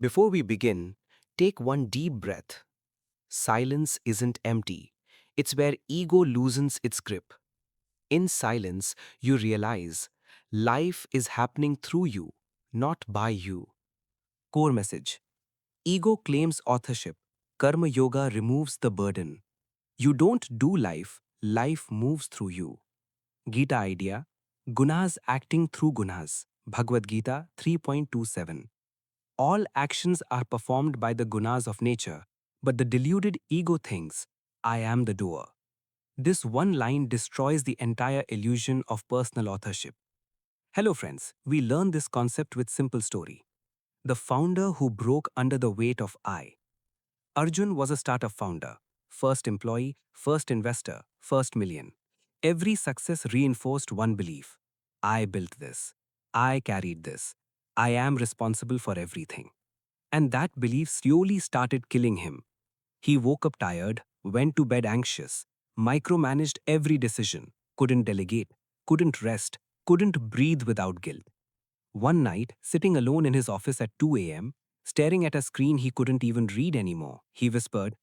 Before we begin, take one deep breath. Silence isn't empty. It's where ego loosens its grip. In silence, you realize life is happening through you, not by you. Core message. Ego claims authorship. Karma Yoga removes the burden. You don't do life, life moves through you. Gita idea. Gunas acting through Gunas. Bhagavad Gita 3.27. All actions are performed by the gunas of nature, but the deluded ego thinks, I am the doer. This one line destroys the entire illusion of personal authorship. Hello friends, we learn this concept with simple story. The founder who broke under the weight of I. Arjun was a startup founder, first employee, first investor, first million. Every success reinforced one belief. I built this. I carried this. I am responsible for everything. And that belief slowly started killing him. He woke up tired, went to bed anxious, micromanaged every decision, couldn't delegate, couldn't rest, couldn't breathe without guilt. One night, sitting alone in his office at 2 a.m., staring at a screen he couldn't even read anymore, he whispered,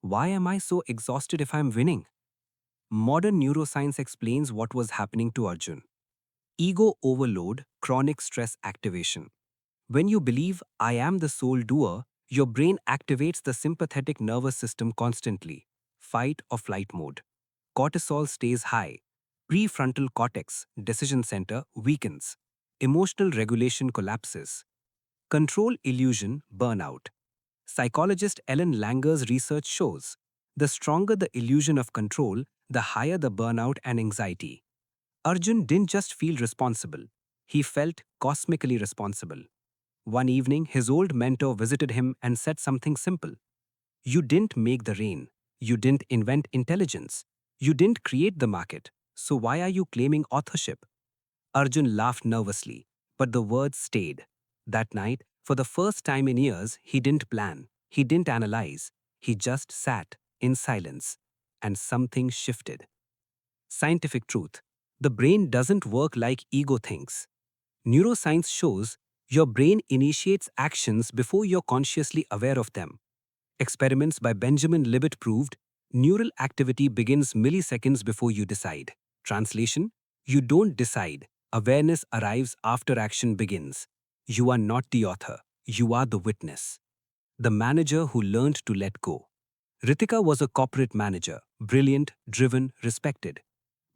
Why am I so exhausted if I'm winning? Modern neuroscience explains what was happening to Arjun. Ego overload, chronic stress activation. When you believe, I am the sole doer, your brain activates the sympathetic nervous system constantly. Fight or flight mode. Cortisol stays high. Prefrontal cortex, decision center, weakens. Emotional regulation collapses. Control illusion, burnout. Psychologist Ellen Langer's research shows the stronger the illusion of control, the higher the burnout and anxiety. Arjun didn't just feel responsible, he felt cosmically responsible. One evening, his old mentor visited him and said something simple. You didn't make the rain. You didn't invent intelligence. You didn't create the market. So why are you claiming authorship? Arjun laughed nervously, but the words stayed. That night, for the first time in years, he didn't plan. He didn't analyze. He just sat in silence. And something shifted. Scientific truth. The brain doesn't work like ego thinks. Neuroscience shows your brain initiates actions before you're consciously aware of them. Experiments by Benjamin Libet proved neural activity begins milliseconds before you decide. Translation: you don't decide. Awareness arrives after action begins. You are not the author. You are the witness. The manager who learned to let go. Ritika was a corporate manager, brilliant, driven, respected.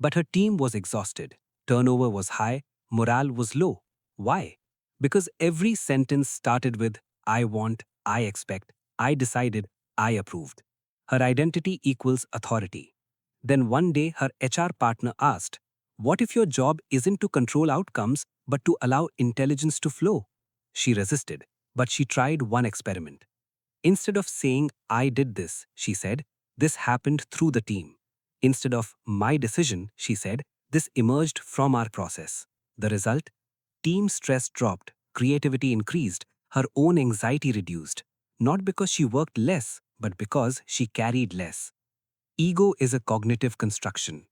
But her team was exhausted. Turnover was high, morale was low. Why? Because every sentence started with, I want, I expect, I decided, I approved. Her identity equals authority. Then one day her HR partner asked, What if your job isn't to control outcomes but to allow intelligence to flow? She resisted, but she tried one experiment. Instead of saying, I did this, she said, this happened through the team. Instead of my decision, she said, this emerged from our process. The result? Team stress dropped, creativity increased, her own anxiety reduced. Not because she worked less, but because she carried less. Ego is a cognitive construction.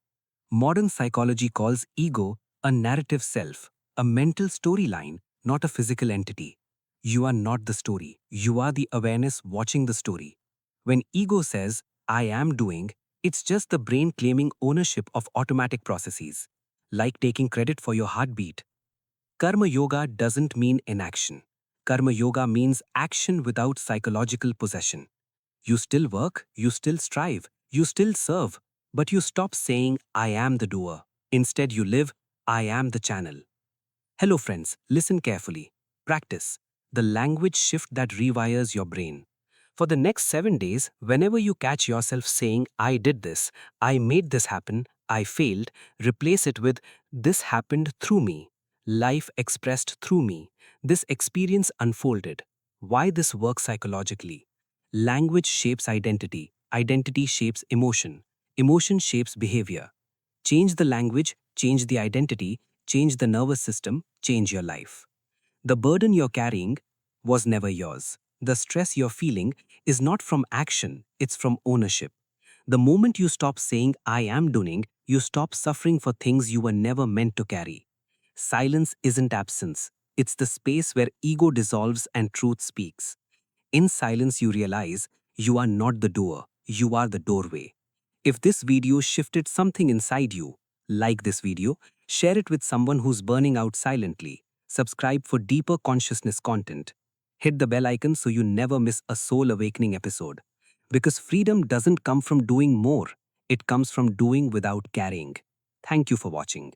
Modern psychology calls ego a narrative self, a mental storyline, not a physical entity. You are not the story. You are the awareness watching the story. When ego says, I am doing, it's just the brain claiming ownership of automatic processes, like taking credit for your heartbeat. Karma Yoga doesn't mean inaction. Karma Yoga means action without psychological possession. You still work, you still strive, you still serve, but you stop saying, I am the doer. Instead, you live, I am the channel. Hello, friends, listen carefully. Practice the language shift that rewires your brain. For the next 7 days, whenever you catch yourself saying, I did this, I made this happen, I failed, replace it with, this happened through me. Life expressed through me. This experience unfolded. Why this works psychologically? Language shapes identity. Identity shapes emotion. Emotion shapes behavior. Change the language, change the identity, change the nervous system, change your life. The burden you're carrying was never yours. The stress you're feeling is not from action, it's from ownership. The moment you stop saying, I am doing, you stop suffering for things you were never meant to carry. Silence isn't absence, It's the space where ego dissolves and truth speaks. In silence, you realize you are not the doer, you are the doorway. If this video shifted something inside you, like this video, share it with someone who's burning out silently. Subscribe for deeper consciousness content. Hit the bell icon so you never miss a soul awakening episode. Because freedom doesn't come from doing more, it comes from doing without carrying. Thank you for watching.